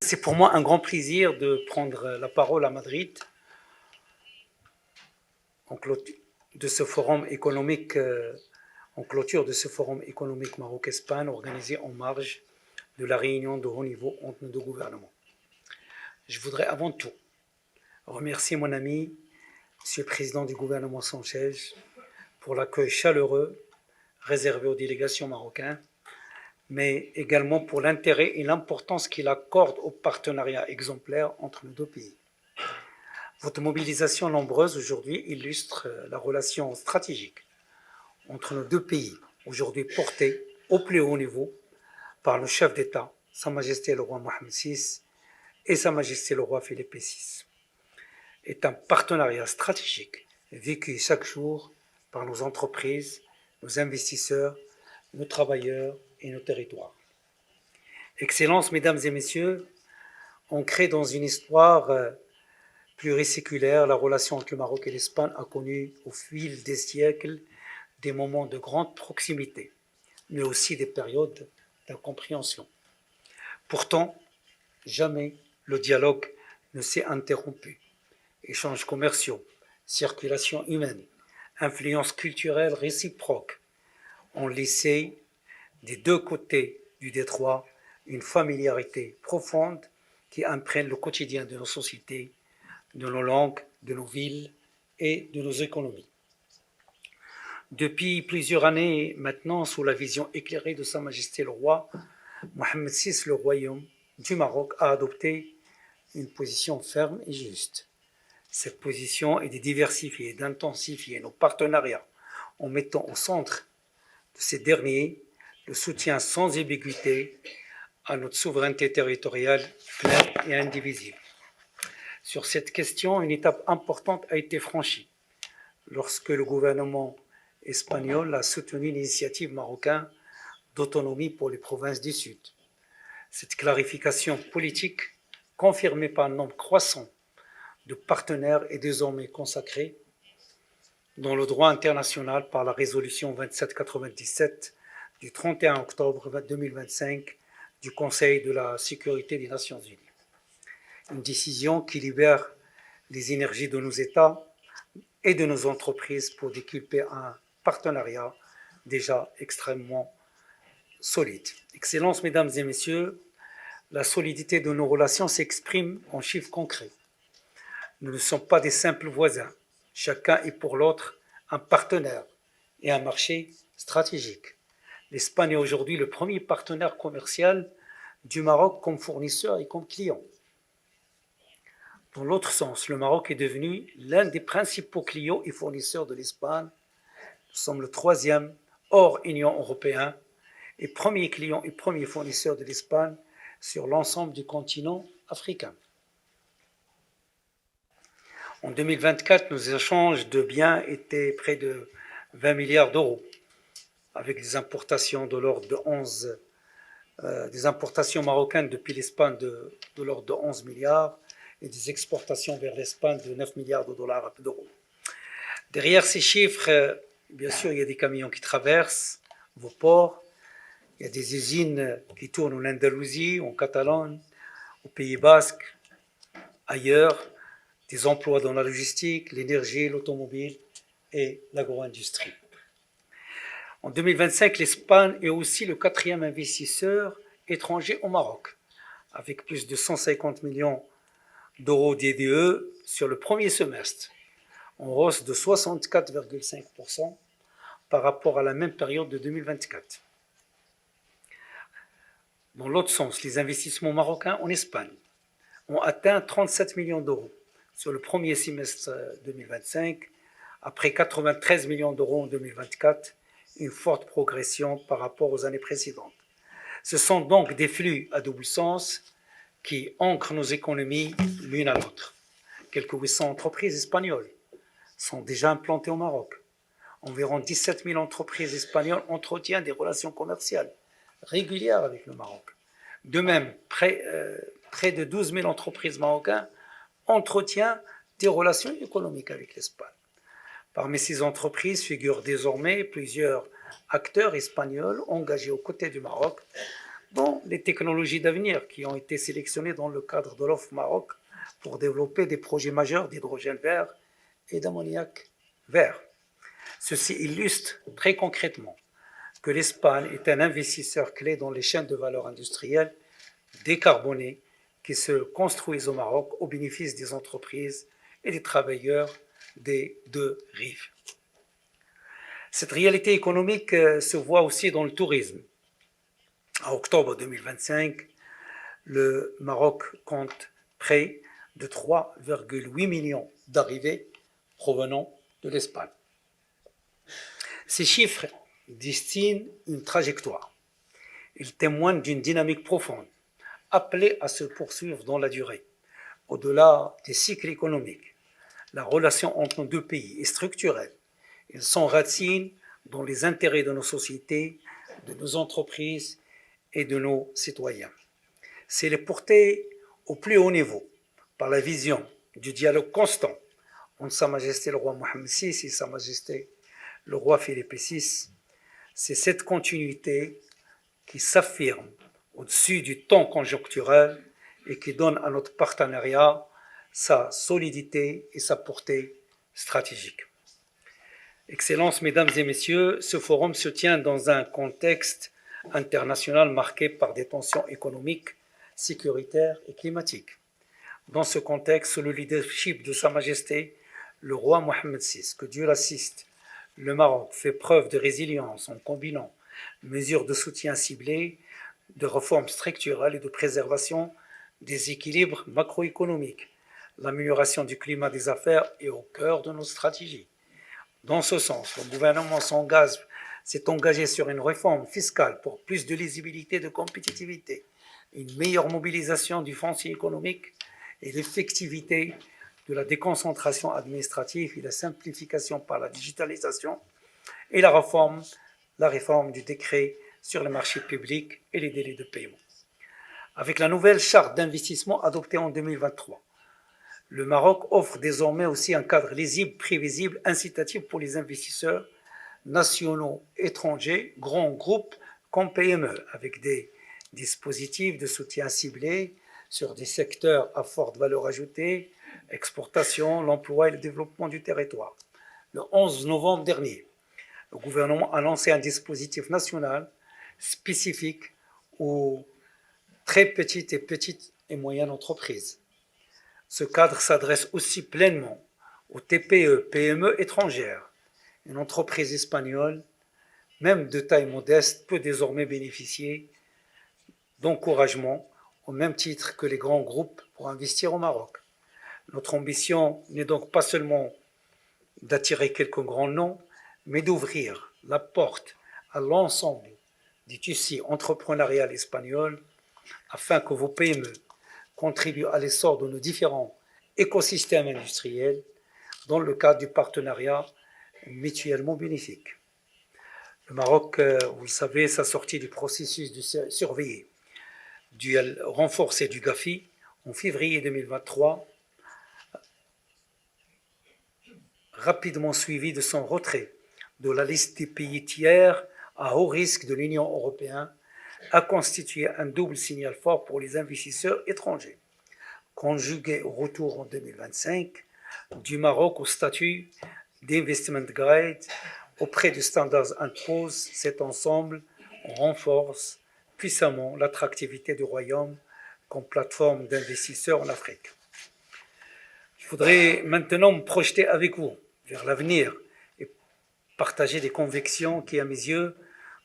C'est pour moi un grand plaisir de prendre la parole à Madrid en clôture de ce forum économique, Maroc-Espagne organisé en marge de la réunion de haut niveau entre nos deux gouvernements. Je voudrais avant tout remercier mon ami, Monsieur le Président du gouvernement Sanchez, pour l'accueil chaleureux réservé aux délégations marocaines, mais également pour l'intérêt et l'importance qu'il accorde au partenariat exemplaire entre nos deux pays. Votre mobilisation nombreuse aujourd'hui illustre la relation stratégique entre nos deux pays, aujourd'hui portée au plus haut niveau par le chef d'État, Sa Majesté le roi Mohamed VI et Sa Majesté le roi Philippe VI. Est un partenariat stratégique vécu chaque jour par nos entreprises, nos investisseurs, nos travailleurs et nos territoires. Excellences, mesdames et messieurs, ancrée dans une histoire pluriséculaire, la relation entre le Maroc et l'Espagne a connu au fil des siècles des moments de grande proximité, mais aussi des périodes d'incompréhension. Pourtant, jamais le dialogue ne s'est interrompu. Échanges commerciaux, circulation humaine, influence culturelle réciproque ont laissé des deux côtés du détroit une familiarité profonde qui imprègne le quotidien de nos sociétés, de nos langues, de nos villes et de nos économies. Depuis plusieurs années maintenant, sous la vision éclairée de Sa Majesté le roi, Mohamed VI, le royaume du Maroc a adopté une position ferme et juste. Cette position est de diversifier et d'intensifier nos partenariats en mettant au centre de ces derniers le soutien sans ambiguïté à notre souveraineté territoriale pleine et indivisible. Sur cette question, une étape importante a été franchie lorsque le gouvernement espagnol a soutenu l'initiative marocaine d'autonomie pour les provinces du Sud. Cette clarification politique, confirmée par un nombre croissant de partenaires, est désormais consacrée dans le droit international par la résolution 2797 du 31 octobre 2025 du Conseil de la sécurité des Nations Unies. Une décision qui libère les énergies de nos États et de nos entreprises pour déculper un partenariat déjà extrêmement solide. Excellences, mesdames et messieurs, la solidité de nos relations s'exprime en chiffres concrets. Nous ne sommes pas des simples voisins. Chacun est pour l'autre un partenaire et un marché stratégique. L'Espagne est aujourd'hui le premier partenaire commercial du Maroc comme fournisseur et comme client. Dans l'autre sens, le Maroc est devenu l'un des principaux clients et fournisseurs de l'Espagne. Nous sommes le troisième hors Union européenne et premier client et premier fournisseur de l'Espagne sur l'ensemble du continent africain. En 2024, nos échanges de biens étaient près de 20 milliards d'euros, avec des importations de l'ordre de des importations marocaines depuis l'Espagne de l'ordre de 11 milliards et des exportations vers l'Espagne de 9 milliards de dollars d'euros. Derrière ces chiffres, bien sûr, il y a des camions qui traversent vos ports, il y a des usines qui tournent en Andalousie, en Catalogne, au Pays Basque, ailleurs, des emplois dans la logistique, l'énergie, l'automobile et l'agro-industrie. En 2025, l'Espagne est aussi le quatrième investisseur étranger au Maroc, avec plus de 150 millions d'euros d'EDE sur le premier semestre, en hausse de 64,5% par rapport à la même période de 2024. Dans l'autre sens, les investissements marocains en Espagne ont atteint 37 millions d'euros sur le premier semestre 2025, après 93 millions d'euros en 2024, une forte progression par rapport aux années précédentes. Ce sont donc des flux à double sens qui ancrent nos économies l'une à l'autre. Quelques 800 entreprises espagnoles sont déjà implantées au Maroc. Environ 17 000 entreprises espagnoles entretiennent des relations commerciales régulières avec le Maroc. De même, près de 12 000 entreprises marocaines entretiennent des relations économiques avec l'Espagne. Parmi ces entreprises figurent désormais plusieurs acteurs espagnols engagés aux côtés du Maroc dans les technologies d'avenir qui ont été sélectionnées dans le cadre de l'OFF Maroc pour développer des projets majeurs d'hydrogène vert et d'ammoniac vert. Ceci illustre très concrètement que l'Espagne est un investisseur clé dans les chaînes de valeur industrielles décarbonées qui se construisent au Maroc au bénéfice des entreprises et des travailleurs des deux rives. Cette réalité économique se voit aussi dans le tourisme. En octobre 2025, le Maroc compte près de 3,8 millions d'arrivées provenant de l'Espagne. Ces chiffres dessinent une trajectoire. Ils témoignent d'une dynamique profonde, appelée à se poursuivre dans la durée. Au-delà des cycles économiques, la relation entre nos deux pays est structurelle. Elle s'enracine dans les intérêts de nos sociétés, de nos entreprises et de nos citoyens. C'est les porter au plus haut niveau par la vision du dialogue constant entre Sa Majesté le roi Mohammed VI et Sa Majesté le roi Philippe VI. C'est cette continuité qui s'affirme au-dessus du temps conjoncturel et qui donne à notre partenariat sa solidité et sa portée stratégique. Excellences, mesdames et messieurs, ce forum se tient dans un contexte international marqué par des tensions économiques, sécuritaires et climatiques. Dans ce contexte, sous le leadership de Sa Majesté, le roi Mohammed VI, que Dieu l'assiste, le Maroc fait preuve de résilience en combinant mesures de soutien ciblées, de réformes structurelles et de préservation des équilibres macroéconomiques. L'amélioration du climat des affaires est au cœur de nos stratégies. Dans ce sens, le gouvernement s'est engagé sur une réforme fiscale pour plus de lisibilité et de compétitivité, une meilleure mobilisation du foncier économique et l'effectivité de la déconcentration administrative et la simplification par la digitalisation et la réforme du décret sur les marchés publics et les délais de paiement. Avec la nouvelle charte d'investissement adoptée en 2023, le Maroc offre désormais aussi un cadre lisible, prévisible, incitatif pour les investisseurs nationaux, étrangers, grands groupes comme PME, avec des dispositifs de soutien ciblés sur des secteurs à forte valeur ajoutée, exportation, l'emploi et le développement du territoire. Le 11 novembre dernier, le gouvernement a lancé un dispositif national spécifique aux très petites et moyennes entreprises. Ce cadre s'adresse aussi pleinement aux TPE, PME étrangères. Une entreprise espagnole, même de taille modeste, peut désormais bénéficier d'encouragement au même titre que les grands groupes pour investir au Maroc. Notre ambition n'est donc pas seulement d'attirer quelques grands noms, mais d'ouvrir la porte à l'ensemble du tissu entrepreneurial espagnol afin que vos PME contribuent à l'essor de nos différents écosystèmes industriels dans le cadre du partenariat mutuellement bénéfique. Le Maroc, vous le savez, sa sortie du processus de surveillé du renforcé du GAFI en février 2023, rapidement suivi de son retrait de la liste des pays tiers à haut risque de l'Union européenne, a constitué un double signal fort pour les investisseurs étrangers. Conjugué au retour en 2025 du Maroc au statut d'investment grade auprès du Standard & Poor's, cet ensemble renforce puissamment l'attractivité du Royaume comme plateforme d'investisseurs en Afrique. Je voudrais maintenant me projeter avec vous vers l'avenir et partager des convictions qui, à mes yeux,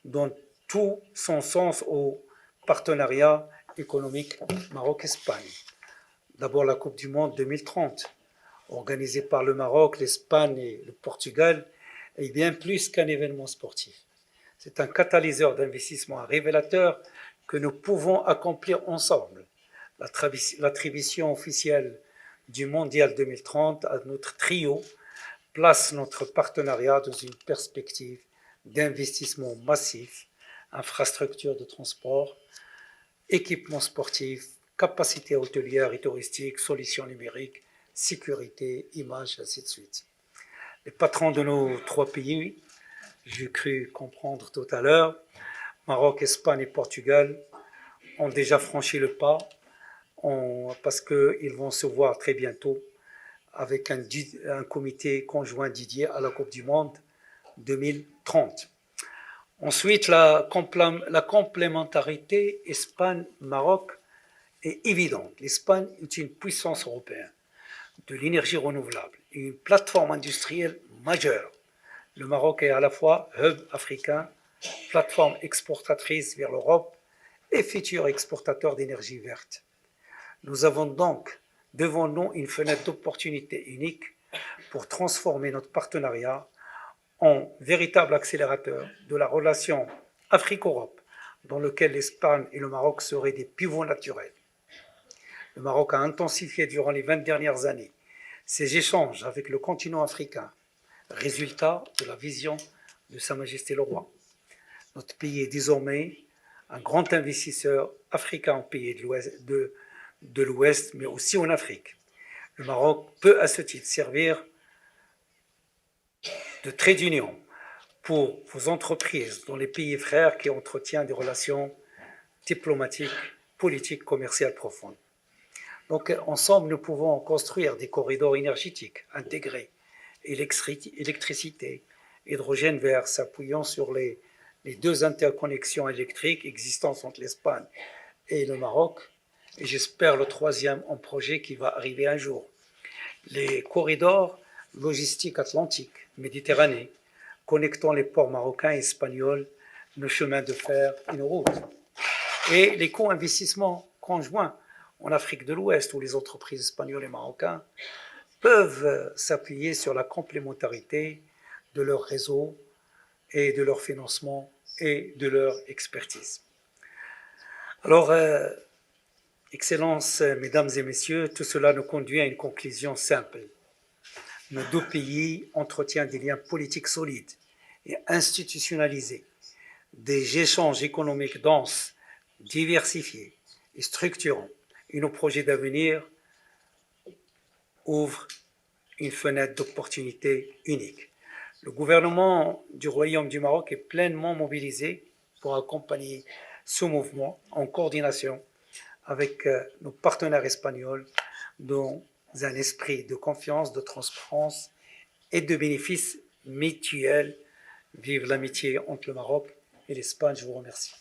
donnent tout son sens au partenariat économique Maroc-Espagne. D'abord la Coupe du Monde 2030, organisée par le Maroc, l'Espagne et le Portugal, est bien plus qu'un événement sportif. C'est un catalyseur d'investissement, un révélateur que nous pouvons accomplir ensemble. L'attribution officielle du Mondial 2030 à notre trio place notre partenariat dans une perspective d'investissement massif, infrastructures de transport, équipements sportifs, capacités hôtelières et touristiques, solutions numériques, sécurité, images, ainsi de suite. Les patrons de nos trois pays, j'ai cru comprendre tout à l'heure, Maroc, Espagne et Portugal, ont déjà franchi le pas parce qu'ils vont se voir très bientôt avec un comité conjoint dédié à la Coupe du Monde 2030. Ensuite, la complémentarité Espagne-Maroc est évidente. L'Espagne est une puissance européenne de l'énergie renouvelable et une plateforme industrielle majeure. Le Maroc est à la fois hub africain, plateforme exportatrice vers l'Europe et futur exportateur d'énergie verte. Nous avons donc devant nous une fenêtre d'opportunité unique pour transformer notre partenariat en véritable accélérateur de la relation Afrique-Europe, dans lequel l'Espagne et le Maroc seraient des pivots naturels. Le Maroc a intensifié durant les 20 dernières années ses échanges avec le continent africain, résultat de la vision de Sa Majesté le Roi. Notre pays est désormais un grand investisseur africain en pays de l'Ouest, mais aussi en Afrique. Le Maroc peut à ce titre servir de trait d'union pour vos entreprises dans les pays frères qui entretiennent des relations diplomatiques, politiques, commerciales profondes. Donc, ensemble, nous pouvons construire des corridors énergétiques intégrés, électricité, hydrogène vert, s'appuyant sur les deux interconnexions électriques existantes entre l'Espagne et le Maroc, et j'espère le troisième en projet qui va arriver un jour. Les corridors logistiques atlantiques, Méditerranée, connectant les ports marocains et espagnols, nos chemins de fer et nos routes. Et les co-investissements conjoints en Afrique de l'Ouest, où les entreprises espagnoles et marocaines peuvent s'appuyer sur la complémentarité de leur réseau et de leur financement et de leur expertise. Alors, Excellences, Mesdames et Messieurs, tout cela nous conduit à une conclusion simple. Nos deux pays entretiennent des liens politiques solides et institutionnalisés, des échanges économiques denses, diversifiés et structurants, et nos projets d'avenir ouvrent une fenêtre d'opportunité unique. Le gouvernement du Royaume du Maroc est pleinement mobilisé pour accompagner ce mouvement en coordination avec nos partenaires espagnols dans un esprit de confiance, de transparence et de bénéfices mutuels. Vive l'amitié entre le Maroc et l'Espagne. Je vous remercie.